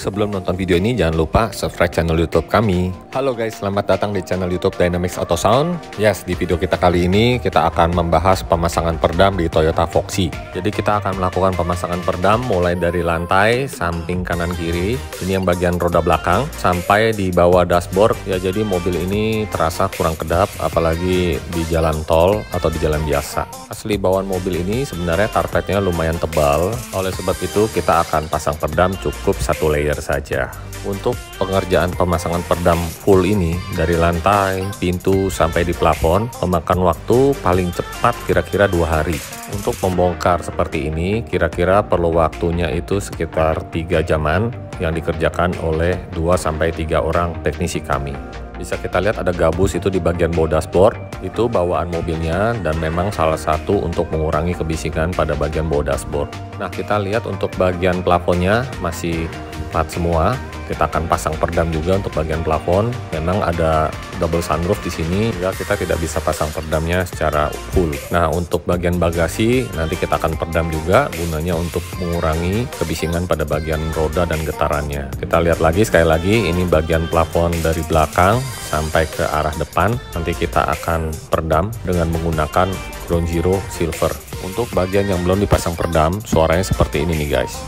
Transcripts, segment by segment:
Sebelum nonton video ini, jangan lupa subscribe channel YouTube kami. Halo guys, selamat datang di channel YouTube Dynamics Auto Sound. Yes, di video kita kali ini kita akan membahas pemasangan peredam di Toyota Foxy. Jadi kita akan melakukan pemasangan peredam mulai dari lantai, samping kanan kiri, ini yang bagian roda belakang, sampai di bawah dashboard. Ya, jadi mobil ini terasa kurang kedap, apalagi di jalan tol atau di jalan biasa. Asli bawaan mobil ini sebenarnya karpetnya lumayan tebal, oleh sebab itu kita akan pasang peredam cukup satu layer saja. Untuk pengerjaan pemasangan peredam full ini dari lantai, pintu sampai di plafon memakan waktu paling cepat kira-kira 2 hari. Untuk membongkar seperti ini kira-kira perlu waktunya itu sekitar 3 jaman yang dikerjakan oleh 2-3 orang teknisi kami. Bisa kita lihat ada gabus itu di bagian bawah dashboard, itu bawaan mobilnya dan memang salah satu untuk mengurangi kebisingan pada bagian bawah dashboard. Nah, kita lihat untuk bagian plafonnya masih flat semua. Kita akan pasang peredam juga untuk bagian plafon. Memang ada double sunroof di sini, sehingga kita tidak bisa pasang peredamnya secara full. Nah, untuk bagian bagasi nanti kita akan peredam juga, gunanya untuk mengurangi kebisingan pada bagian roda dan getarannya. Kita lihat lagi sekali lagi, ini bagian plafon dari belakang sampai ke arah depan. Nanti kita akan peredam dengan menggunakan Ground Zero Silver. Untuk bagian yang belum dipasang peredam, suaranya seperti ini nih guys.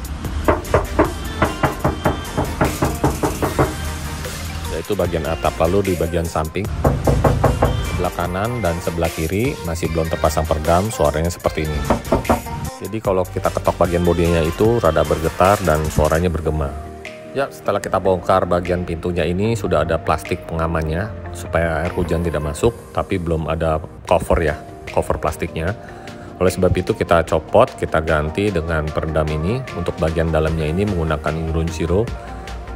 Yaitu bagian atap. Lalu di bagian samping, sebelah kanan dan sebelah kiri masih belum terpasang peredam, suaranya seperti ini. Jadi kalau kita ketok bagian bodinya itu rada bergetar dan suaranya bergema. Ya, setelah kita bongkar bagian pintunya ini sudah ada plastik pengamannya supaya air hujan tidak masuk, tapi belum ada cover ya, cover plastiknya. Oleh sebab itu kita copot, kita ganti dengan peredam ini. Untuk bagian dalamnya ini menggunakan Ground Zero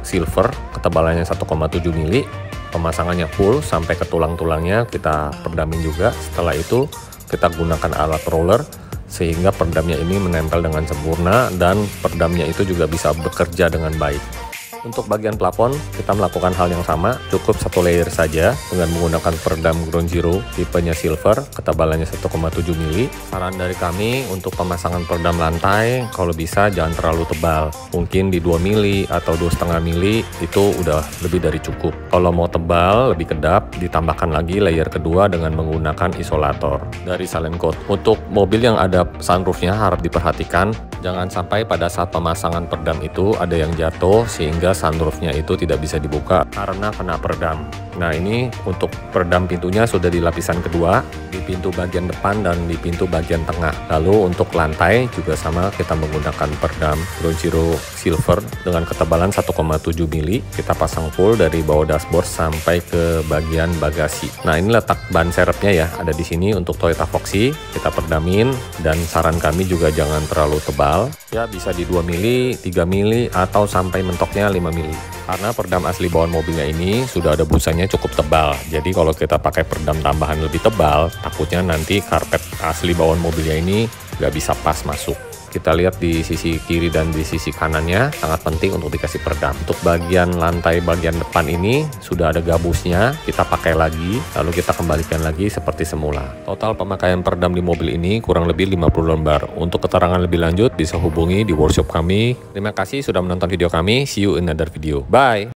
Silver, ketebalannya 1,7 mili, pemasangannya full sampai ke tulang-tulangnya kita peredamin juga. Setelah itu kita gunakan alat roller sehingga peredamnya ini menempel dengan sempurna dan peredamnya itu juga bisa bekerja dengan baik. Untuk bagian plafon kita melakukan hal yang sama, cukup satu layer saja dengan menggunakan peredam Ground Zero tipenya Silver, ketebalannya 1,7 mili. Saran dari kami untuk pemasangan peredam lantai kalau bisa jangan terlalu tebal, mungkin di 2 mili atau 2,5 mili itu udah lebih dari cukup. Kalau mau tebal lebih kedap, ditambahkan lagi layer kedua dengan menggunakan isolator dari Silent Coat. Untuk mobil yang ada sunroofnya harap diperhatikan, jangan sampai pada saat pemasangan peredam itu ada yang jatuh sehingga sunroofnya itu tidak bisa dibuka karena kena peredam. Nah, ini untuk peredam pintunya sudah di lapisan kedua, di pintu bagian depan dan di pintu bagian tengah. Lalu untuk lantai juga sama, kita menggunakan peredam Ground Zero Silver dengan ketebalan 1,7 mili. Kita pasang full dari bawah dashboard sampai ke bagian bagasi. Nah, ini letak ban serepnya ya, ada di sini untuk Toyota Foxy. Kita peredamin dan saran kami juga jangan terlalu tebal. Ya, bisa di 2 mili, 3 mili atau sampai mentoknya 5 mili. Karena peredam asli bawaan mobilnya ini sudah ada busanya cukup tebal. Jadi kalau kita pakai peredam tambahan lebih tebal, takutnya nanti karpet asli bawaan mobilnya ini nggak bisa pas masuk. Kita lihat di sisi kiri dan di sisi kanannya sangat penting untuk dikasih peredam. Untuk bagian lantai bagian depan ini sudah ada gabusnya, kita pakai lagi, lalu kita kembalikan lagi seperti semula. Total pemakaian peredam di mobil ini kurang lebih 50 lembar. Untuk keterangan lebih lanjut bisa hubungi di workshop kami. Terima kasih sudah menonton video kami. See you in another video. Bye!